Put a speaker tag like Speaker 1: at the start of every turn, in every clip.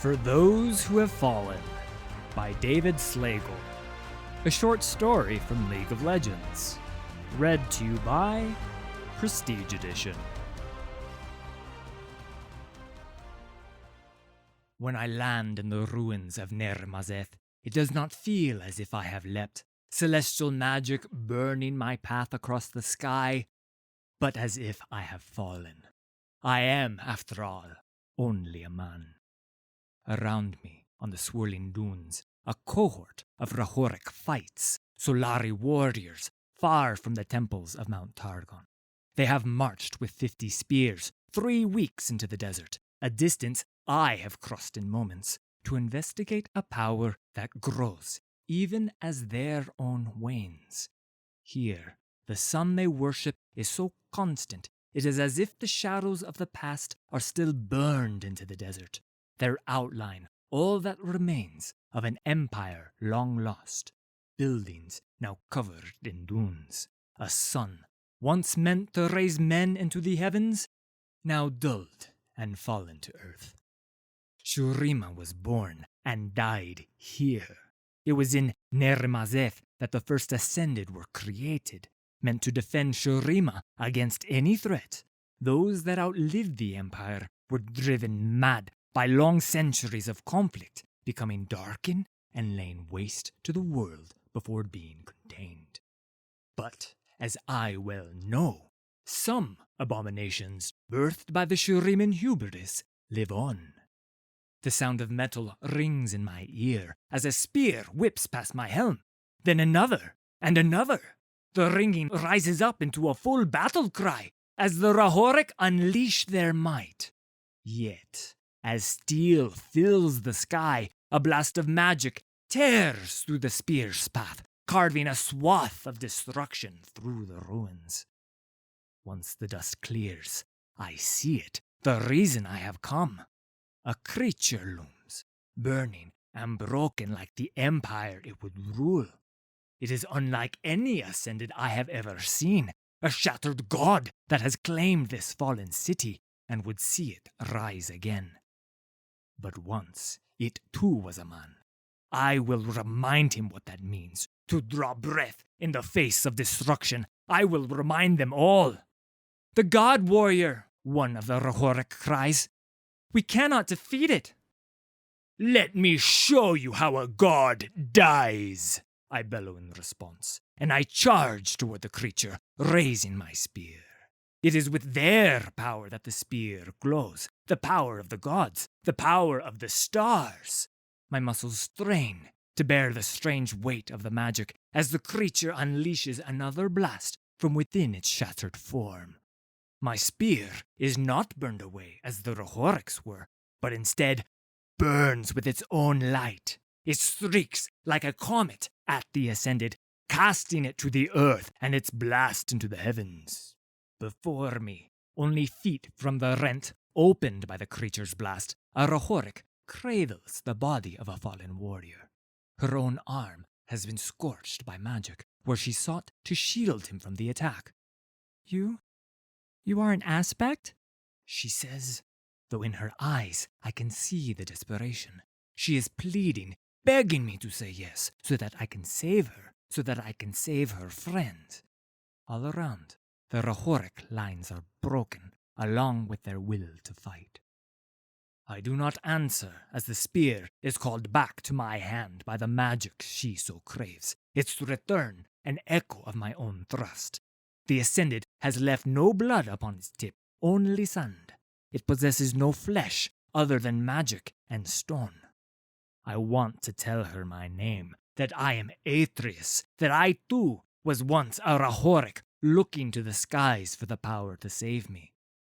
Speaker 1: For Those Who Have Fallen by David Slagle. A short story from League of Legends. Read to you by Prestige Edition. When I land in the ruins of Nermazeth, it does not feel as if I have leapt, celestial magic burning my path across the sky, but as if I have fallen. I am, after all, only a man. Around me, on the swirling dunes, a cohort of Rahoric fights, Solari warriors, far from the temples of Mount Targon. They have marched with 50 spears 3 weeks into the desert, a distance I have crossed in moments, to investigate a power that grows even as their own wanes. Here, the sun they worship is so constant, it is as if the shadows of the past are still burned into the desert, their outline all that remains of an empire long lost, buildings now covered in dunes, a sun once meant to raise men into the heavens, now dulled and fallen to earth. Shurima was born and died here. It was in Nermazeth that the first Ascended were created, meant to defend Shurima against any threat. Those that outlived the empire were driven mad by long centuries of conflict, becoming darkened and laying waste to the world before being contained. But, as I well know, some abominations birthed by the Shuriman hubris live on. The sound of metal rings in my ear as a spear whips past my helm. Then another, and another. The ringing rises up into a full battle cry as the Rahoric unleash their might. Yet, as steel fills the sky, a blast of magic tears through the spear's path, carving a swath of destruction through the ruins. Once the dust clears, I see it, the reason I have come. A creature looms, burning and broken like the empire it would rule. It is unlike any Ascended I have ever seen, a shattered god that has claimed this fallen city and would see it rise again. But once, it too was a man. I will remind him what that means, to draw breath in the face of destruction. I will remind them all. "The God Warrior," one of the Rahoric cries. "We cannot defeat it." "Let me show you how a god dies," I bellow in response, and I charge toward the creature, raising my spear. It is with their power that the spear glows, the power of the gods, the power of the stars. My muscles strain to bear the strange weight of the magic as the creature unleashes another blast from within its shattered form. My spear is not burned away as the Rahoric's were, but instead burns with its own light. It streaks like a comet at the Ascended, casting it to the earth and its blast into the heavens. Before me, only feet from the rent opened by the creature's blast, a Rahoric cradles the body of a fallen warrior. Her own arm has been scorched by magic, where she sought to shield him from the attack. You are an aspect?" she says, though in her eyes I can see the desperation. She is pleading, begging me to say yes, so that I can save her, so that I can save her friend. All around, the Rahoric lines are broken, along with their will to fight. I do not answer as the spear is called back to my hand by the magic she so craves, its return an echo of my own thrust. The Ascended has left no blood upon its tip, only sand. It possesses no flesh other than magic and stone. I want to tell her my name, that I am Atreus, that I too was once a Rahoric looking to the skies for the power to save me.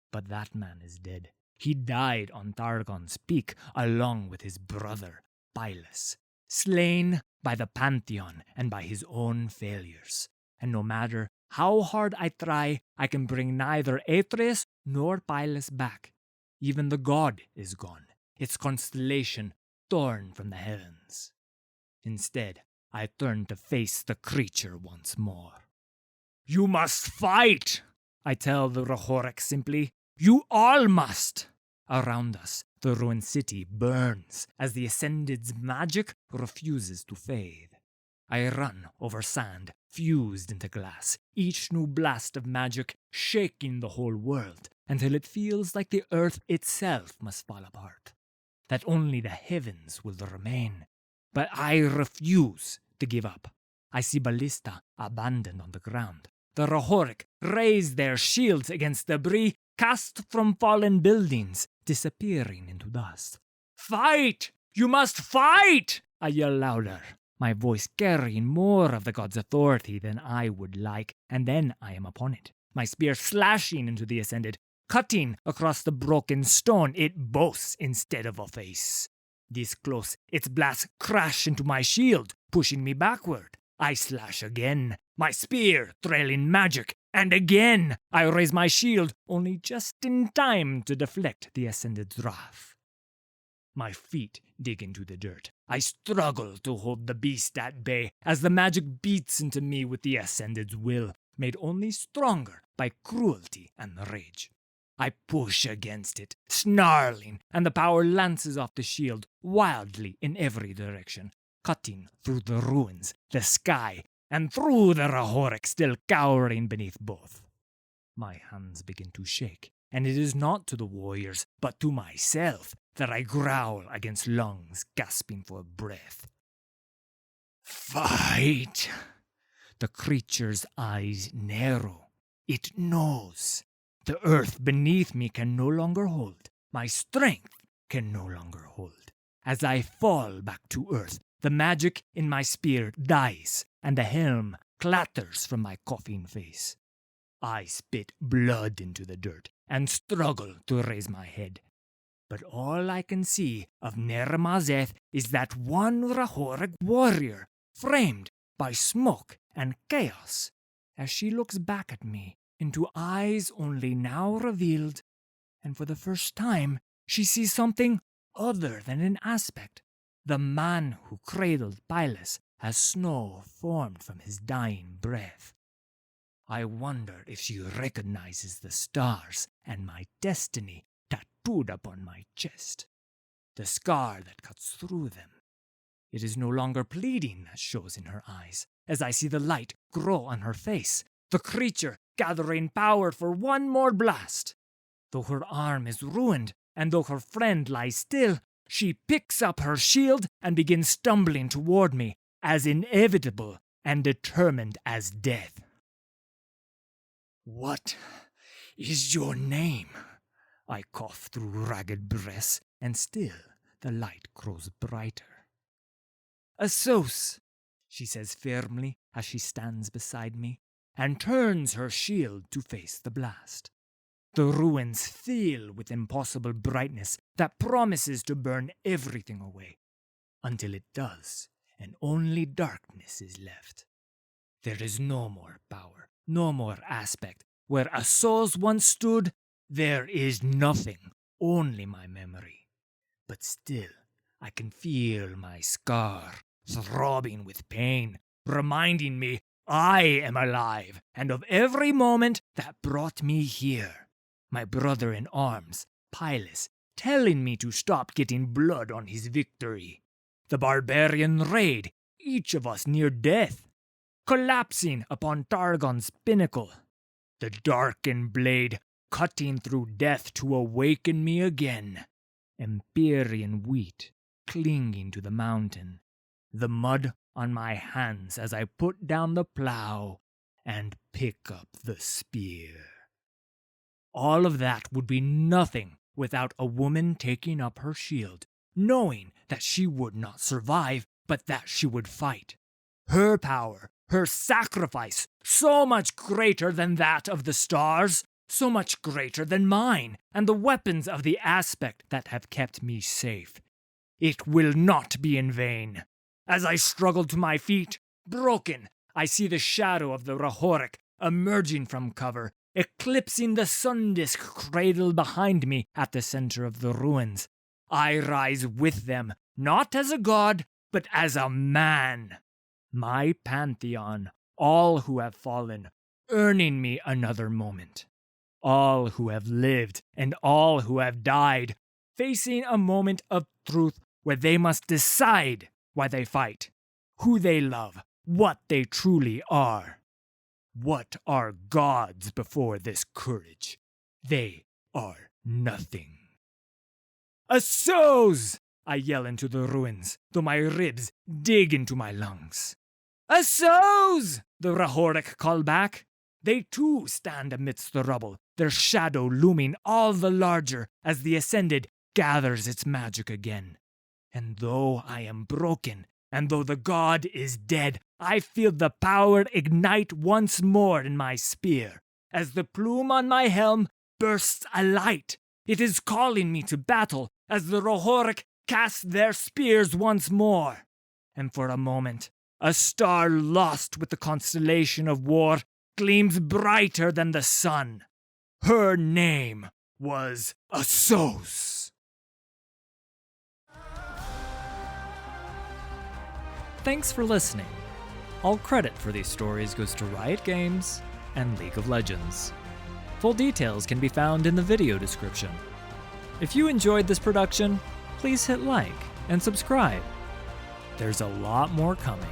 Speaker 1: But that man is dead. He died on Targon's peak along with his brother, Pylus, slain by the Pantheon and by his own failures. And no matter how hard I try, I can bring neither Atreus nor Pylus back. Even the god is gone, its constellation torn from the heavens. Instead, I turn to face the creature once more. "You must fight," I tell the Rahoric simply. "You all must." Around us, The ruined city burns as the Ascended's magic refuses to fade. I run over sand, fused into glass, each new blast of magic shaking the whole world until it feels like the earth itself must fall apart, that only the heavens will remain. But I refuse to give up. I see Ballista abandoned on the ground. The Rahoric raise their shields against debris cast from fallen buildings, disappearing into dust. "Fight! You must fight!" I yell louder, my voice carrying more of the god's authority than I would like, and then I am upon it, my spear slashing into the Ascended, cutting across the broken stone it boasts instead of a face. This close, its blasts crash into my shield, pushing me backward. I slash again, my spear trailing magic, and again I raise my shield, only just in time to deflect the Ascended's wrath. My feet dig into the dirt. I struggle to hold the beast at bay as the magic beats into me with the Ascended's will, made only stronger by cruelty and rage. I push against it, snarling, and the power lances off the shield wildly in every direction, cutting through the ruins, the sky, and through the Rahoric still cowering beneath both. My hands begin to shake, and it is not to the warriors, but to myself that I growl against lungs gasping for breath. "Fight!" The creature's eyes narrow. It knows. The earth beneath me can no longer hold. My strength can no longer hold. As I fall back to earth, the magic in my spear dies, and the helm clatters from my coughing face. I spit blood into the dirt and struggle to raise my head. But all I can see of Ner-Mazeth is that one Rahoric warrior, framed by smoke and chaos, as she looks back at me into eyes only now revealed, and for the first time she sees something other than an aspect, the man who cradled Pylus as snow formed from his dying breath. I wonder if she recognizes the stars and my destiny tattooed upon my chest, the scar that cuts through them. It is no longer pleading that shows in her eyes, as I see the light grow on her face, the creature gathering power for one more blast. Though her arm is ruined, and though her friend lies still, she picks up her shield and begins stumbling toward me, as inevitable and determined as death. "What is your name?" I cough through ragged breaths, and still the light grows brighter. "Assos," she says firmly as she stands beside me, and turns her shield to face the blast. The ruins fill with impossible brightness that promises to burn everything away, until it does, and only darkness is left. There is no more power, no more aspect. Where Assos once stood, there is nothing, only my memory. But still, I can feel my scar throbbing with pain, reminding me I am alive, and of every moment that brought me here. My brother in arms, Pylus, telling me to stop getting blood on his victory. The barbarian raid, each of us near death, collapsing upon Targon's pinnacle. The darkened blade cutting through death to awaken me again. Empyrean wheat clinging to the mountain. The mud on my hands as I put down the plow and pick up the spear. All of that would be nothing without a woman taking up her shield, knowing that she would not survive, but that she would fight. Her power, her sacrifice, so much greater than that of the stars, so much greater than mine, and the weapons of the aspect that have kept me safe. It will not be in vain. As I struggle to my feet, broken, I see the shadow of the Rahoric emerging from cover, eclipsing the sun disk cradle behind me at the center of the ruins. I rise with them, not as a god, but as a man. My Pantheon, all who have fallen, earning me another moment. All who have lived and all who have died, facing a moment of truth where they must decide why they fight, who they love, what they truly are. What are gods before this courage? They are nothing. Assos! I yell into the ruins, though my ribs dig into my lungs. Assos! The Rahoric call back. They too stand amidst the rubble, their shadow looming all the larger as the Ascended gathers its magic again. And though I am broken, and though the god is dead, I feel the power ignite once more in my spear. As the plume on my helm bursts alight, it is calling me to battle as the Rohoric cast their spears once more. And for a moment, a star lost with the constellation of war gleams brighter than the sun. Her name was Assos.
Speaker 2: Thanks for listening. All credit for these stories goes to Riot Games and League of Legends. Full details can be found in the video description. If you enjoyed this production, please hit like and subscribe. There's a lot more coming.